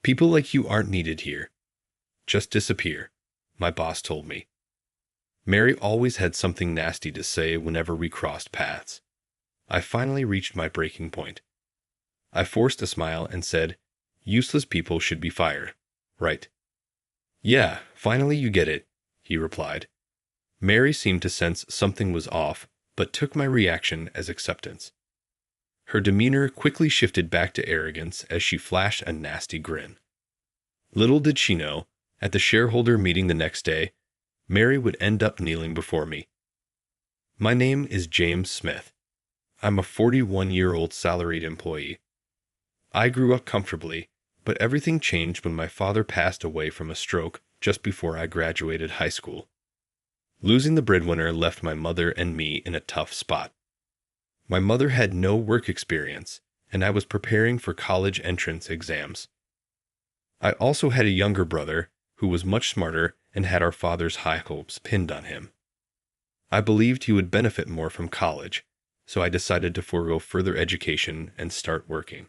People like you aren't needed here. Just disappear, my boss told me. Mary always had something nasty to say whenever we crossed paths. I finally reached my breaking point. I forced a smile and said, "Useless people should be fired, right?" "Yeah, finally you get it," he replied. Mary seemed to sense something was off, but took my reaction as acceptance. Her demeanor quickly shifted back to arrogance as she flashed a nasty grin. Little did she know, at the shareholder meeting the next day, Mary would end up kneeling before me. My name is James Smith. I'm a 41-year-old salaried employee. I grew up comfortably, but everything changed when my father passed away from a stroke just before I graduated high school. Losing the breadwinner left my mother and me in a tough spot. My mother had no work experience, and I was preparing for college entrance exams. I also had a younger brother who was much smarter and had our father's high hopes pinned on him. I believed he would benefit more from college, so I decided to forego further education and start working.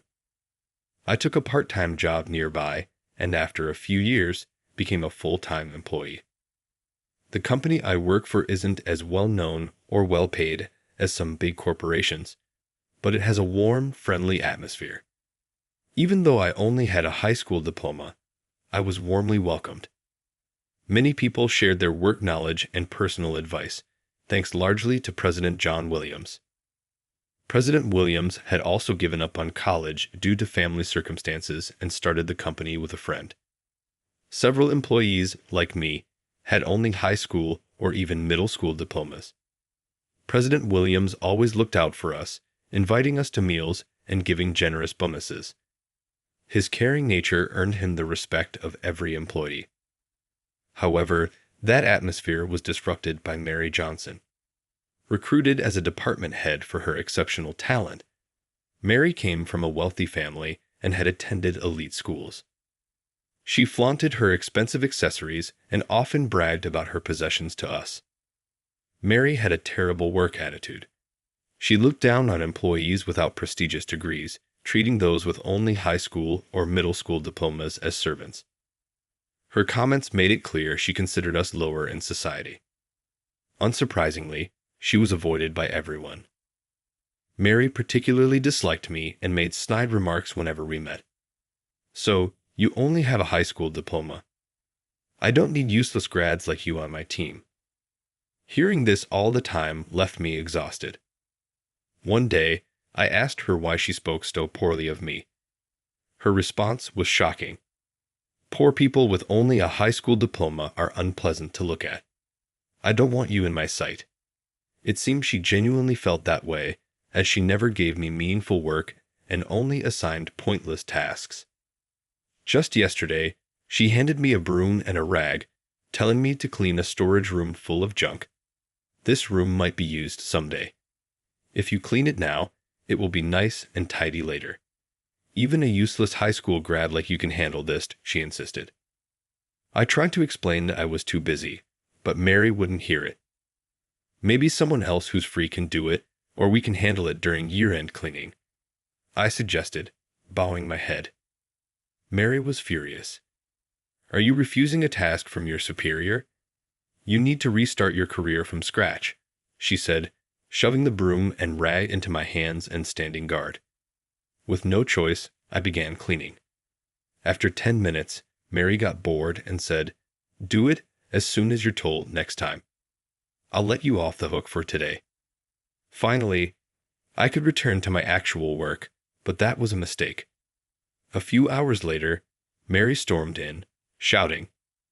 I took a part-time job nearby, and after a few years, became a full-time employee. The company I work for isn't as well-known or well-paid as some big corporations, but it has a warm, friendly atmosphere. Even though I only had a high school diploma, I was warmly welcomed. Many people shared their work knowledge and personal advice, thanks largely to President John Williams. President Williams had also given up on college due to family circumstances and started the company with a friend. Several employees, like me, had only high school or even middle school diplomas. President Williams always looked out for us, inviting us to meals and giving generous bonuses. His caring nature earned him the respect of every employee. However, that atmosphere was disrupted by Mary Johnson. Recruited as a department head for her exceptional talent, Mary came from a wealthy family and had attended elite schools. She flaunted her expensive accessories and often bragged about her possessions to us. Mary had a terrible work attitude. She looked down on employees without prestigious degrees, treating those with only high school or middle school diplomas as servants. Her comments made it clear she considered us lower in society. Unsurprisingly, she was avoided by everyone. Mary particularly disliked me and made snide remarks whenever we met. "So, you only have a high school diploma. I don't need useless grads like you on my team." Hearing this all the time left me exhausted. One day, I asked her why she spoke so poorly of me. Her response was shocking. "Poor people with only a high school diploma are unpleasant to look at. I don't want you in my sight." It seemed she genuinely felt that way, as she never gave me meaningful work and only assigned pointless tasks. Just yesterday, she handed me a broom and a rag, telling me to clean a storage room full of junk. "This room might be used someday. If you clean it now, it will be nice and tidy later. Even a useless high school grad like you can handle this," she insisted. I tried to explain that I was too busy, but Mary wouldn't hear it. "Maybe someone else who's free can do it, or we can handle it during year-end cleaning," I suggested, bowing my head. Mary was furious. "Are you refusing a task from your superior? You need to restart your career from scratch," she said, shoving the broom and rag into my hands and standing guard. With no choice, I began cleaning. After 10 minutes, Mary got bored and said, "Do it as soon as you're told next time. I'll let you off the hook for today." Finally, I could return to my actual work, but that was a mistake. A few hours later, Mary stormed in, shouting,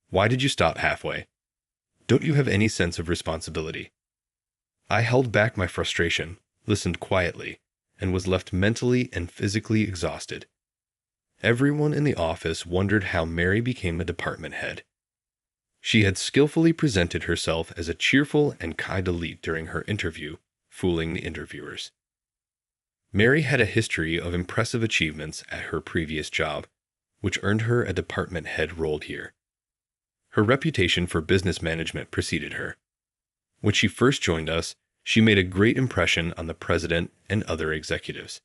"Why did you stop halfway? Don't you have any sense of responsibility?" I held back my frustration, listened quietly, and was left mentally and physically exhausted. Everyone in the office wondered how Mary became a department head. She had skillfully presented herself as a cheerful and kind elite during her interview, fooling the interviewers. Mary had a history of impressive achievements at her previous job, which earned her a department head role here. Her reputation for business management preceded her. When she first joined us, she made a great impression on the president and other executives.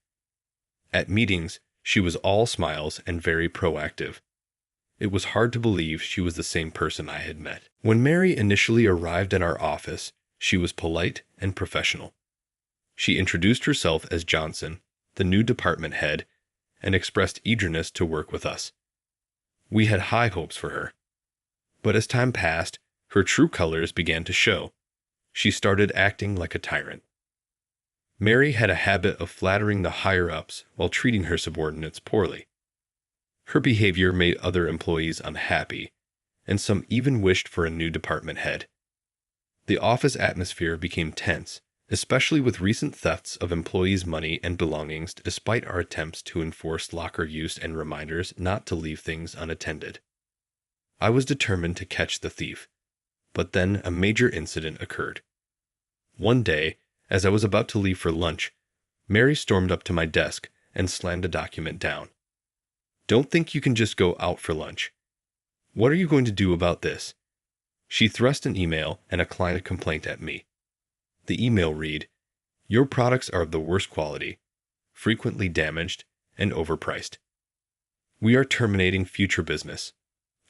At meetings, she was all smiles and very proactive, It was hard to believe she was the same person I had met. When Mary initially arrived at our office, she was polite and professional. She introduced herself as Johnson, the new department head, and expressed eagerness to work with us. We had high hopes for her. But as time passed, her true colors began to show. She started acting like a tyrant. Mary had a habit of flattering the higher-ups while treating her subordinates poorly. Her behavior made other employees unhappy, and some even wished for a new department head. The office atmosphere became tense, especially with recent thefts of employees' money and belongings despite our attempts to enforce locker use and reminders not to leave things unattended. I was determined to catch the thief, but then a major incident occurred. One day, as I was about to leave for lunch, Mary stormed up to my desk and slammed a document down. "Don't think you can just go out for lunch. What are you going to do about this?" She thrust an email and a client complaint at me. The email read, "Your products are of the worst quality, frequently damaged, and overpriced. We are terminating future business."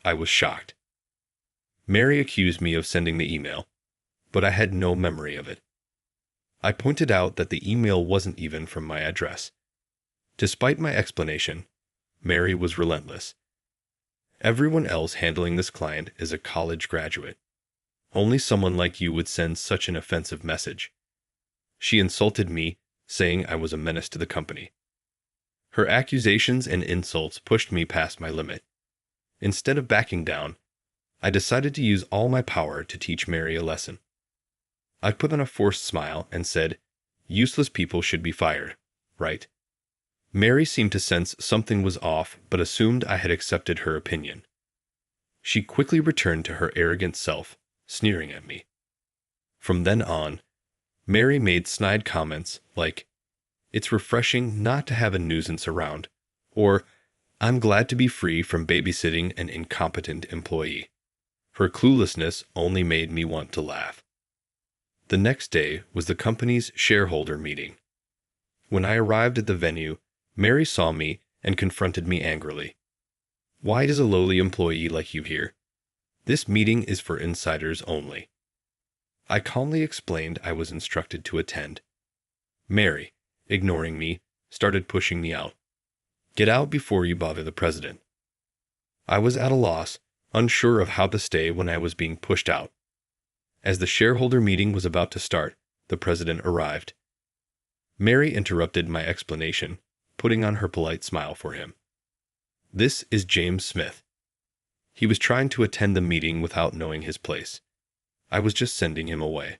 I was shocked. Mary accused me of sending the email, but I had no memory of it. I pointed out that the email wasn't even from my address. Despite my explanation, Mary was relentless. "Everyone else handling this client is a college graduate. Only someone like you would send such an offensive message." She insulted me, saying I was a menace to the company. Her accusations and insults pushed me past my limit. Instead of backing down, I decided to use all my power to teach Mary a lesson. I put on a forced smile and said, "Useless people should be fired, right?" Mary seemed to sense something was off, but assumed I had accepted her opinion. She quickly returned to her arrogant self, sneering at me. From then on, Mary made snide comments like, "It's refreshing not to have a nuisance around," or "I'm glad to be free from babysitting an incompetent employee." Her cluelessness only made me want to laugh. The next day was the company's shareholder meeting. When I arrived at the venue, Mary saw me and confronted me angrily. "Why does a lowly employee like you here? This meeting is for insiders only." I calmly explained I was instructed to attend. Mary, ignoring me, started pushing me out. "Get out before you bother the president." I was at a loss, unsure of how to stay when I was being pushed out. As the shareholder meeting was about to start, the president arrived. Mary interrupted my explanation, putting on her polite smile for him. "This is James Smith." He was trying to attend the meeting without knowing his place. I was just sending him away.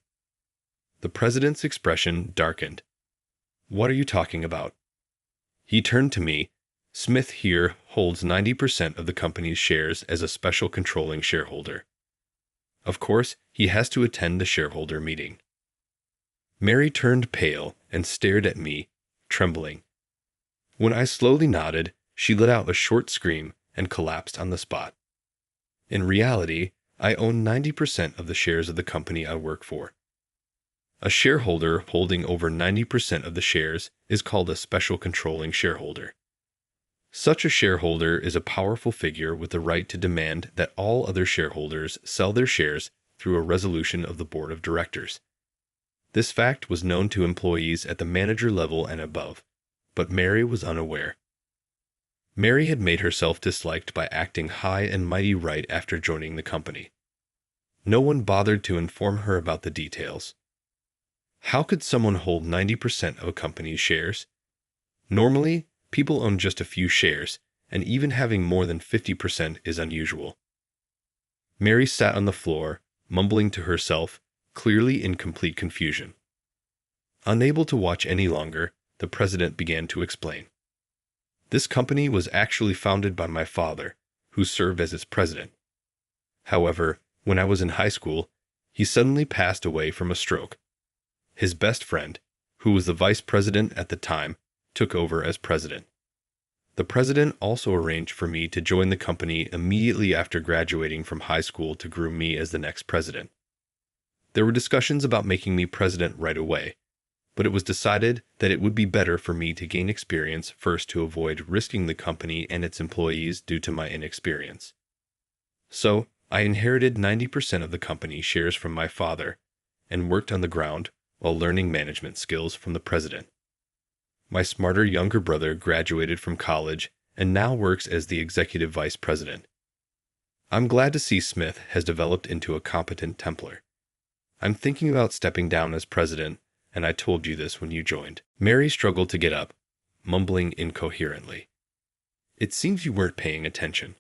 The president's expression darkened. "What are you talking about?" He turned to me. "Smith here holds 90% of the company's shares as a special controlling shareholder. Of course, he has to attend the shareholder meeting." Mary turned pale and stared at me, trembling. When I slowly nodded, she let out a short scream and collapsed on the spot. In reality, I own 90% of the shares of the company I work for. A shareholder holding over 90% of the shares is called a special controlling shareholder. Such a shareholder is a powerful figure with the right to demand that all other shareholders sell their shares through a resolution of the board of directors. This fact was known to employees at the manager level and above, but Mary was unaware. Mary had made herself disliked by acting high and mighty right after joining the company. No one bothered to inform her about the details. How could someone hold 90% of a company's shares? Normally, people own just a few shares, and even having more than 50% is unusual. Mary sat on the floor, mumbling to herself, clearly in complete confusion. Unable to watch any longer, the president began to explain. This company was actually founded by my father, who served as its president. However, when I was in high school, he suddenly passed away from a stroke. His best friend, who was the vice president at the time, took over as president. The president also arranged for me to join the company immediately after graduating from high school to groom me as the next president. There were discussions about making me president right away, but it was decided that it would be better for me to gain experience first to avoid risking the company and its employees due to my inexperience. So, I inherited 90% of the company shares from my father and worked on the ground while learning management skills from the president. My smarter younger brother graduated from college and now works as the executive vice president. I'm glad to see Smith has developed into a competent Templar. I'm thinking about stepping down as president, and I told you this when you joined. Mary struggled to get up, mumbling incoherently. It seems you weren't paying attention.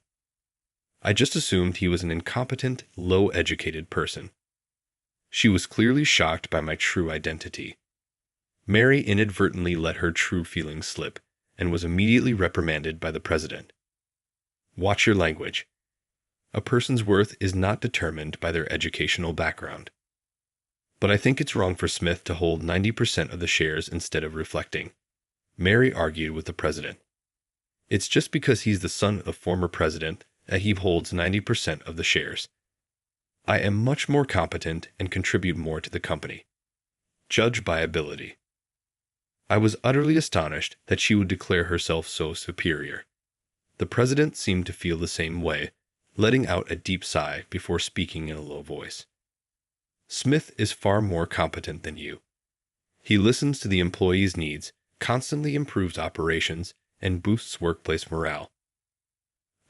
I just assumed he was an incompetent, low-educated person. She was clearly shocked by my true identity. Mary inadvertently let her true feelings slip and was immediately reprimanded by the president. Watch your language. A person's worth is not determined by their educational background. But I think it's wrong for Smith to hold 90% of the shares instead of reflecting, Mary argued with the president. It's just because he's the son of the former president that he holds 90% of the shares. I am much more competent and contribute more to the company. Judge by ability. I was utterly astonished that she would declare herself so superior. The president seemed to feel the same way, letting out a deep sigh before speaking in a low voice. Smith is far more competent than you. He listens to the employees' needs, constantly improves operations, and boosts workplace morale.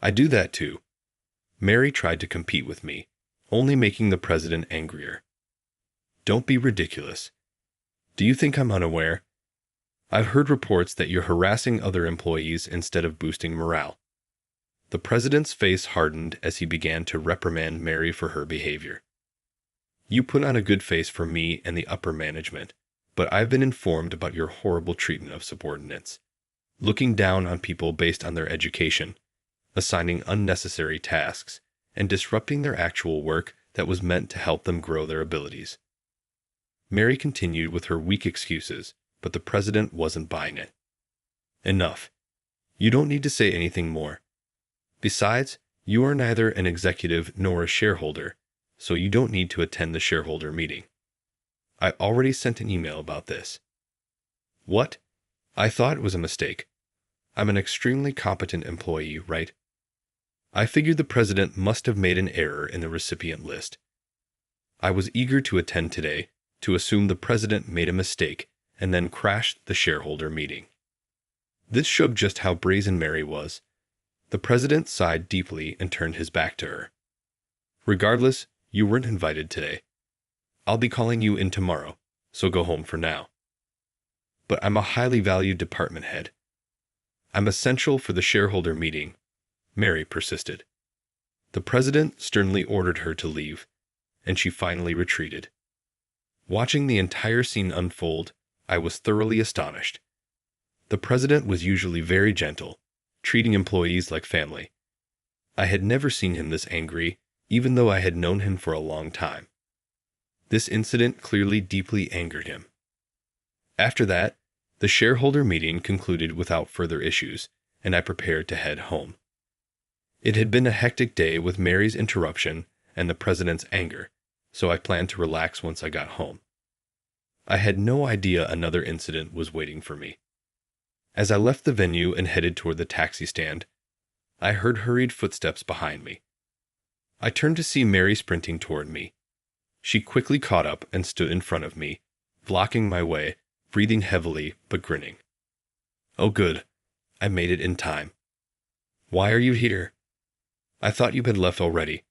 I do that too. Mary tried to compete with me, only making the president angrier. Don't be ridiculous. Do you think I'm unaware? I've heard reports that you're harassing other employees instead of boosting morale. The president's face hardened as he began to reprimand Mary for her behavior. You put on a good face for me and the upper management, but I've been informed about your horrible treatment of subordinates. Looking down on people based on their education, assigning unnecessary tasks, and disrupting their actual work that was meant to help them grow their abilities. Mary continued with her weak excuses, but the president wasn't buying it. Enough. You don't need to say anything more. Besides, you are neither an executive nor a shareholder, so you don't need to attend the shareholder meeting. I already sent an email about this. What? I thought it was a mistake. I'm an extremely competent employee, right? I figured the president must have made an error in the recipient list. I was eager to attend today, to assume the president made a mistake and then crashed the shareholder meeting. This showed just how brazen Mary was. The president sighed deeply and turned his back to her. Regardless, you weren't invited today. I'll be calling you in tomorrow, so go home for now. But I'm a highly valued department head. I'm essential for the shareholder meeting, Mary persisted. The president sternly ordered her to leave, and she finally retreated. Watching the entire scene unfold, I was thoroughly astonished. The president was usually very gentle, treating employees like family. I had never seen him this angry, even though I had known him for a long time. This incident clearly deeply angered him. After that, the shareholder meeting concluded without further issues, and I prepared to head home. It had been a hectic day with Mary's interruption and the president's anger, so I planned to relax once I got home. I had no idea another incident was waiting for me. As I left the venue and headed toward the taxi stand, I heard hurried footsteps behind me. I turned to see Mary sprinting toward me. She quickly caught up and stood in front of me, blocking my way, breathing heavily but grinning. Oh good, I made it in time. Why are you here? I thought you had left already,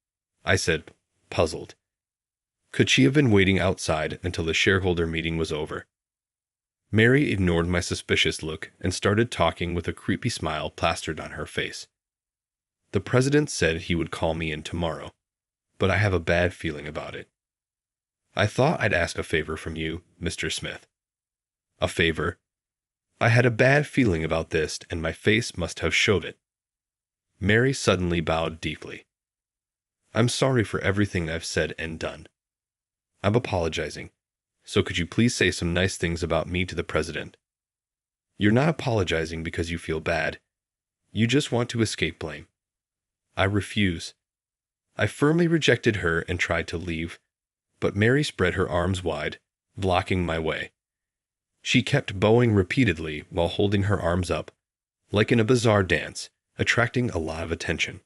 I said, puzzled. Could she have been waiting outside until the shareholder meeting was over? Mary ignored my suspicious look and started talking with a creepy smile plastered on her face. The president said he would call me in tomorrow, but I have a bad feeling about it. I thought I'd ask a favor from you, Mr. Smith. A favor? I had a bad feeling about this, and my face must have showed it. Mary suddenly bowed deeply. I'm sorry for everything I've said and done. I'm apologizing, so could you please say some nice things about me to the president? You're not apologizing because you feel bad. You just want to escape blame. I refuse. I firmly rejected her and tried to leave, but Mary spread her arms wide, blocking my way. She kept bowing repeatedly while holding her arms up, like in a bizarre dance, attracting a lot of attention.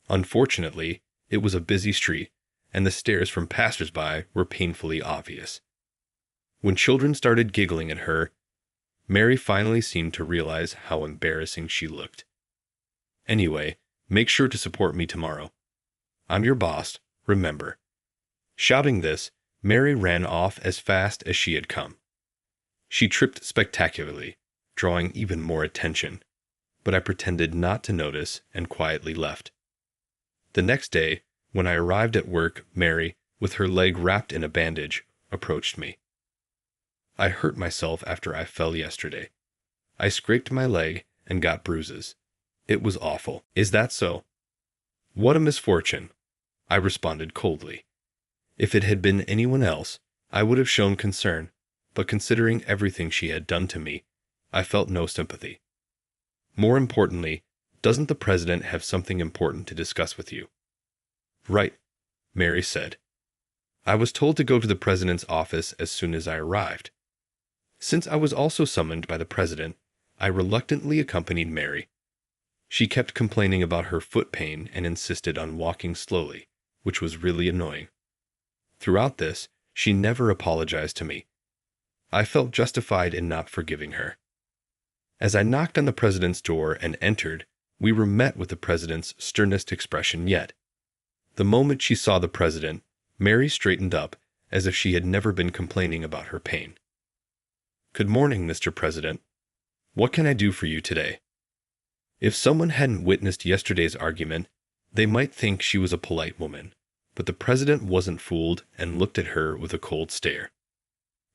Unfortunately, it was a busy street, and the stares from passers-by were painfully obvious. When children started giggling at her, Mary finally seemed to realize how embarrassing she looked. Anyway, make sure to support me tomorrow. I'm your boss, remember. Shouting this, Mary ran off as fast as she had come. She tripped spectacularly, drawing even more attention, but I pretended not to notice and quietly left. The next day, when I arrived at work, Mary, with her leg wrapped in a bandage, approached me. I hurt myself after I fell yesterday. I scraped my leg and got bruises. It was awful. Is that so? What a misfortune, I responded coldly. If it had been anyone else, I would have shown concern, but considering everything she had done to me, I felt no sympathy. More importantly, doesn't the president have something important to discuss with you? Right, Mary said. I was told to go to the president's office as soon as I arrived. Since I was also summoned by the president, I reluctantly accompanied Mary. She kept complaining about her foot pain and insisted on walking slowly, which was really annoying. Throughout this, she never apologized to me. I felt justified in not forgiving her. As I knocked on the president's door and entered, we were met with the president's sternest expression yet. The moment she saw the president, Mary straightened up as if she had never been complaining about her pain. Good morning, Mr. President. What can I do for you today? If someone hadn't witnessed yesterday's argument, they might think she was a polite woman, but the president wasn't fooled and looked at her with a cold stare.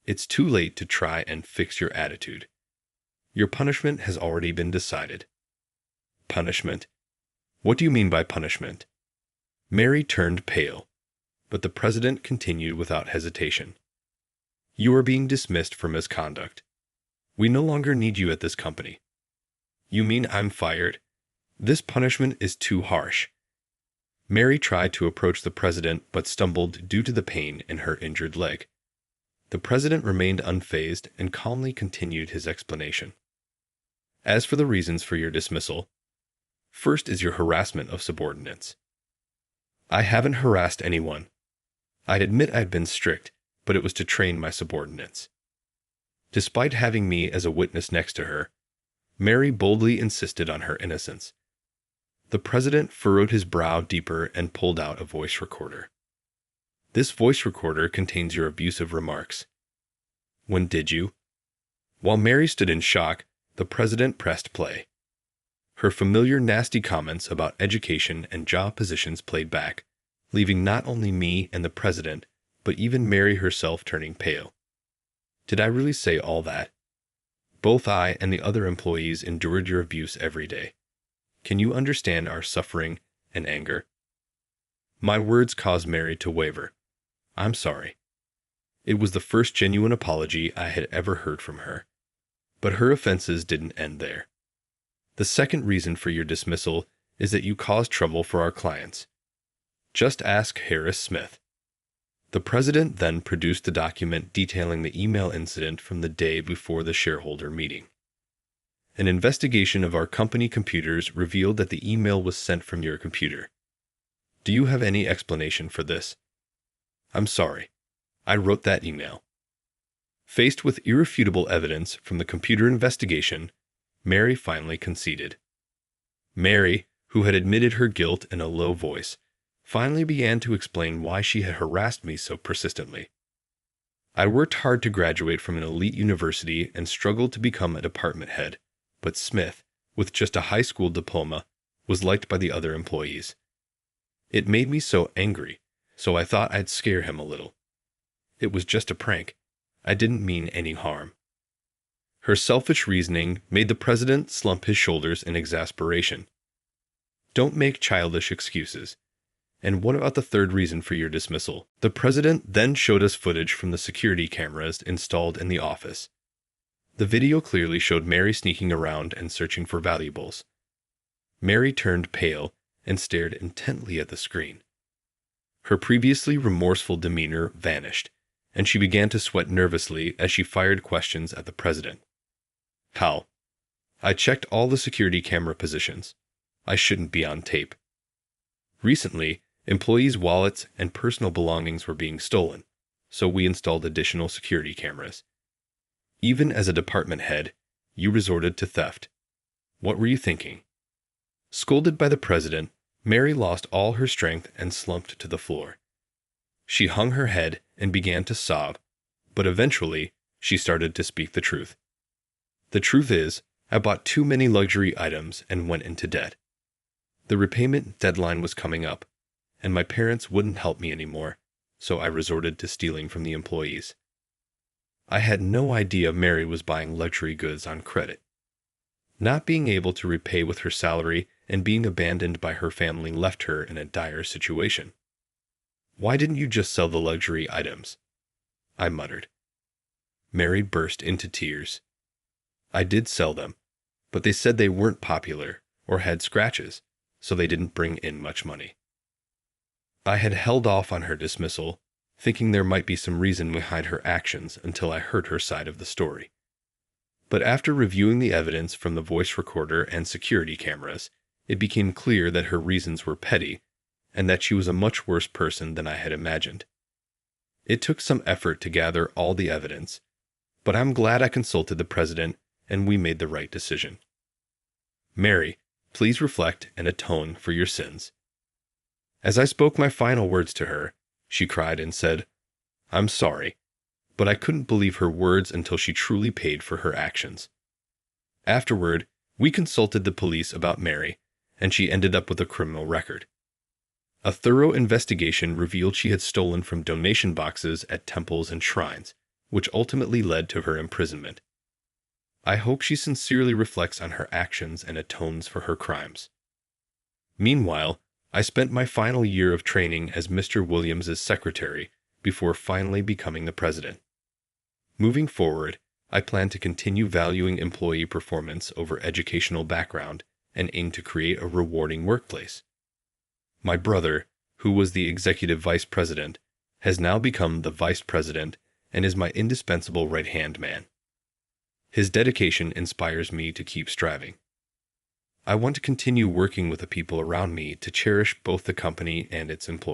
It's too late to try and fix your attitude. Your punishment has already been decided. Punishment? What do you mean by punishment? Mary turned pale, but the president continued without hesitation. You are being dismissed for misconduct. We no longer need you at this company. You mean I'm fired? This punishment is too harsh. Mary tried to approach the president but stumbled due to the pain in her injured leg. The president remained unfazed and calmly continued his explanation. As for the reasons for your dismissal, first is your harassment of subordinates. I haven't harassed anyone. I'd admit I'd been strict, but it was to train my subordinates. Despite having me as a witness next to her, Mary boldly insisted on her innocence. The president furrowed his brow deeper and pulled out a voice recorder. This voice recorder contains your abusive remarks. When did you? While Mary stood in shock, the president pressed play. Her familiar nasty comments about education and job positions played back, leaving not only me and the president, but even Mary herself turning pale. Did I really say all that? Both I and the other employees endured your abuse every day. Can you understand our suffering and anger? My words caused Mary to waver. I'm sorry. It was the first genuine apology I had ever heard from her. But her offenses didn't end there. The second reason for your dismissal is that you caused trouble for our clients. Just ask Harris Smith. The president then produced the document detailing the email incident from the day before the shareholder meeting. An investigation of our company computers revealed that the email was sent from your computer. Do you have any explanation for this? I'm sorry. I wrote that email. Faced with irrefutable evidence from the computer investigation, Mary finally conceded. Mary, who had admitted her guilt in a low voice, finally began to explain why she had harassed me so persistently. I worked hard to graduate from an elite university and struggled to become a department head, but Smith, with just a high school diploma, was liked by the other employees. It made me so angry, so I thought I'd scare him a little. It was just a prank. I didn't mean any harm. Her selfish reasoning made the president slump his shoulders in exasperation. Don't make childish excuses. And what about the third reason for your dismissal? The president then showed us footage from the security cameras installed in the office. The video clearly showed Mary sneaking around and searching for valuables. Mary turned pale and stared intently at the screen. Her previously remorseful demeanor vanished, and she began to sweat nervously as she fired questions at the president. How? I checked all the security camera positions. I shouldn't be on tape. Recently, employees' wallets and personal belongings were being stolen, so we installed additional security cameras. Even as a department head, you resorted to theft. What were you thinking? Scolded by the president, Mary lost all her strength and slumped to the floor. She hung her head and began to sob, but eventually she started to speak the truth. The truth is, I bought too many luxury items and went into debt. The repayment deadline was coming up, and my parents wouldn't help me anymore, so I resorted to stealing from the employees. I had no idea Mary was buying luxury goods on credit. Not being able to repay with her salary and being abandoned by her family left her in a dire situation. Why didn't you just sell the luxury items? I muttered. Mary burst into tears. I did sell them, but they said they weren't popular or had scratches, so they didn't bring in much money. I had held off on her dismissal, thinking there might be some reason behind her actions until I heard her side of the story. But after reviewing the evidence from the voice recorder and security cameras, it became clear that her reasons were petty and that she was a much worse person than I had imagined. It took some effort to gather all the evidence, but I'm glad I consulted the president and we made the right decision. Mary, please reflect and atone for your sins. As I spoke my final words to her, she cried and said, I'm sorry, but I couldn't believe her words until she truly paid for her actions. Afterward, we consulted the police about Mary, and she ended up with a criminal record. A thorough investigation revealed she had stolen from donation boxes at temples and shrines, which ultimately led to her imprisonment. I hope she sincerely reflects on her actions and atones for her crimes. Meanwhile, I spent my final year of training as Mr. Williams's secretary before finally becoming the president. Moving forward, I plan to continue valuing employee performance over educational background and aim to create a rewarding workplace. My brother, who was the executive vice president, has now become the vice president and is my indispensable right-hand man. His dedication inspires me to keep striving. I want to continue working with the people around me to cherish both the company and its employees.